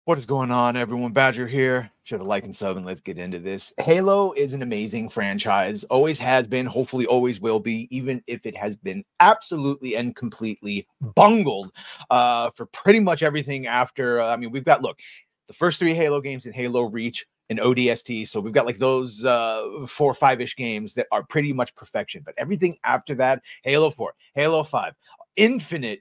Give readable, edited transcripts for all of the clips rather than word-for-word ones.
What is going on, everyone? Badger here. Should have liked and sub, and let's get into this. Halo is an amazing franchise. Always has been, hopefully always will be, even if it has been absolutely and completely bungled for pretty much everything after. We've got, look, the first three Halo games in Halo Reach and ODST. So we've got like those 4 or 5-ish games that are pretty much perfection. But everything after that, Halo 4, Halo 5, Infinite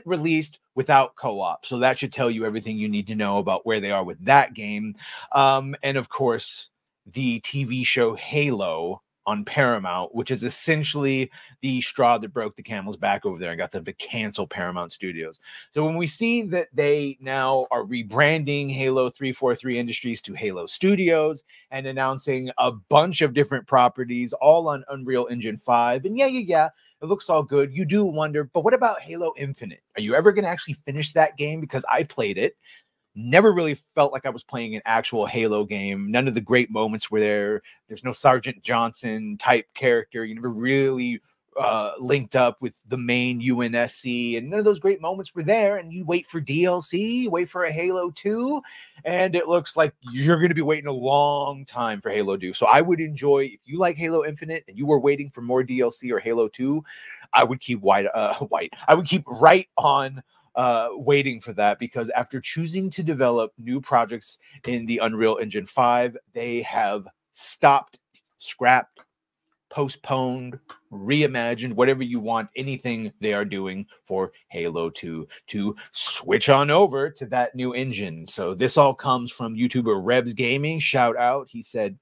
released without co-op, so that should tell you everything you need to know about where they are with that game. And of course the TV show Halo on Paramount, which is essentially the straw that broke the camel's back over there and got them to cancel Paramount Studios. So when we see that they now are rebranding Halo 343 Industries to Halo Studios and announcing a bunch of different properties all on Unreal Engine 5, and yeah, it looks all good, you do wonder, but what about Halo Infinite? Are you ever going to actually finish that game? Because I played it, never really felt like I was playing an actual Halo game. None of the great moments were there. There's no Sergeant Johnson type character. You never really linked up with the main UNSC, and none of those great moments were there. And you wait for DLC, wait for a Halo 2, and it looks like you're going to be waiting a long time for Halo 2. So I would enjoy, if you like Halo Infinite and you were waiting for more DLC or Halo 2, I would keep I would keep right on waiting for that, because after choosing to develop new projects in the Unreal Engine 5, they have stopped, scrapped, postponed, reimagined, whatever you want, anything they are doing for Halo 2 to switch on over to that new engine. So this all comes from YouTuber Rebs Gaming. Shout out. He said,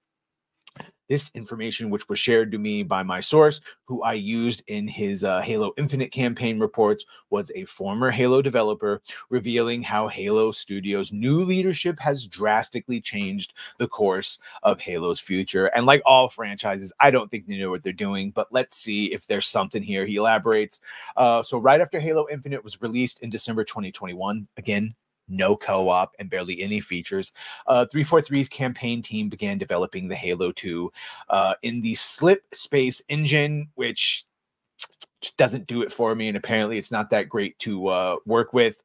this information, which was shared to me by my source, who I used in his Halo Infinite campaign reports, was a former Halo developer, revealing how Halo Studios' new leadership has drastically changed the course of Halo's future. And like all franchises, I don't think they know what they're doing, but let's see if there's something here. He elaborates. So right after Halo Infinite was released in December 2021, again, no co-op and barely any features, 343's campaign team began developing the Halo 2 in the Slip Space engine, which just doesn't do it for me, and apparently it's not that great to work with.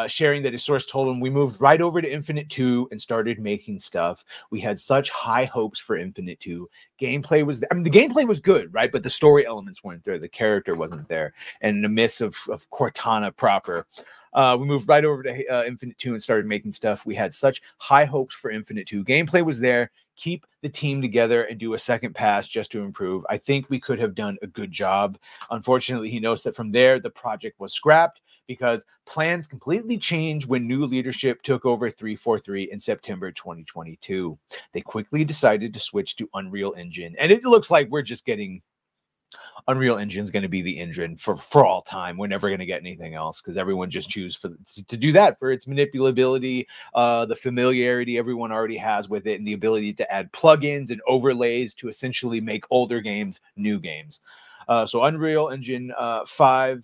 Sharing that his source told him, we moved right over to Infinite 2 and started making stuff. We had such high hopes for Infinite 2. Gameplay was, the gameplay was good, right? But the story elements weren't there. The character wasn't there. And the miss of Cortana proper. We moved right over to Infinite 2 and started making stuff. We had such high hopes for Infinite 2. Gameplay was there. Keep the team together and do a second pass just to improve. I think we could have done a good job. Unfortunately, he notes that from there, the project was scrapped because plans completely changed when new leadership took over 343 in September 2022. They quickly decided to switch to Unreal Engine. And it looks like we're just getting Unreal Engine is going to be the engine for all time. We're never going to get anything else because everyone just chooses to do that for its manipulability, the familiarity everyone already has with it, and the ability to add plugins and overlays to essentially make older games new games. So Unreal Engine 5,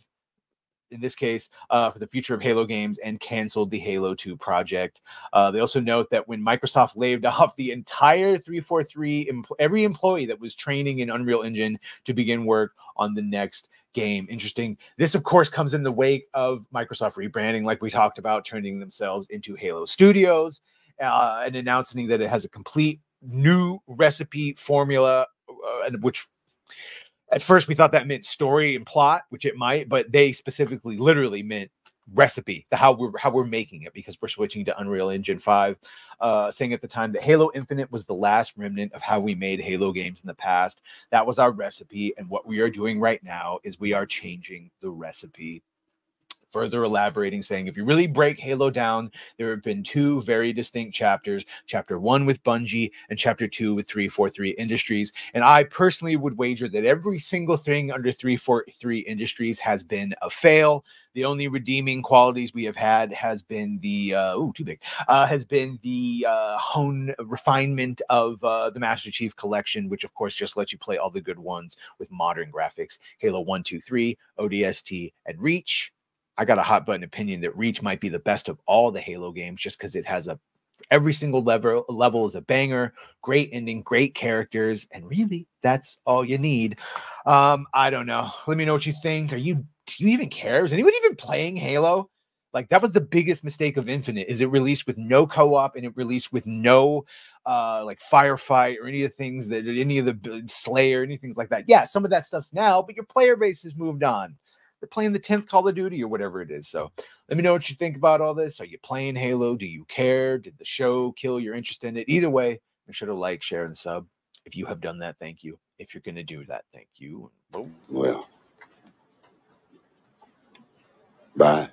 in this case, for the future of Halo games, and canceled the Halo 2 project. They also note that when Microsoft laid off the entire 343, every employee that was training in Unreal Engine to begin work on the next game. Interesting. This, of course, comes in the wake of Microsoft rebranding, like we talked about, turning themselves into Halo Studios, and announcing that it has a complete new recipe formula, which at first we thought that meant story and plot, which it might, but they specifically literally meant recipe, how we're making it, because we're switching to Unreal Engine 5, saying at the time that Halo Infinite was the last remnant of how we made Halo games in the past. That was our recipe, and what we are doing right now is we are changing the recipe. Further elaborating, saying, if you really break Halo down, there have been two very distinct chapters, chapter 1 with Bungie and chapter 2 with 343 Industries. And I personally would wager that every single thing under 343 Industries has been a fail. The only redeeming qualities we have had has been the refinement of the Master Chief Collection, which of course just lets you play all the good ones with modern graphics. Halo 1, 2, 3, ODST, and Reach. I got a hot button opinion that Reach might be the best of all the Halo games, just because it has every single level is a banger, great ending, great characters, and really that's all you need. I don't know. Let me know what you think. Do you even care? Is anyone even playing Halo? Like that was the biggest mistake of Infinite, is it released with no co-op and it released with no like firefight or any of the things that any of the Slayer, anything like that. Yeah, some of that stuff's now, but your player base has moved on. They're playing the 10th Call of Duty or whatever it is. So let me know what you think about all this. Are you playing Halo? Do you care? Did the show kill your interest in it? Either way, make sure to like, share, and sub. If you have done that, thank you. If you're going to do that, thank you. Well, bye.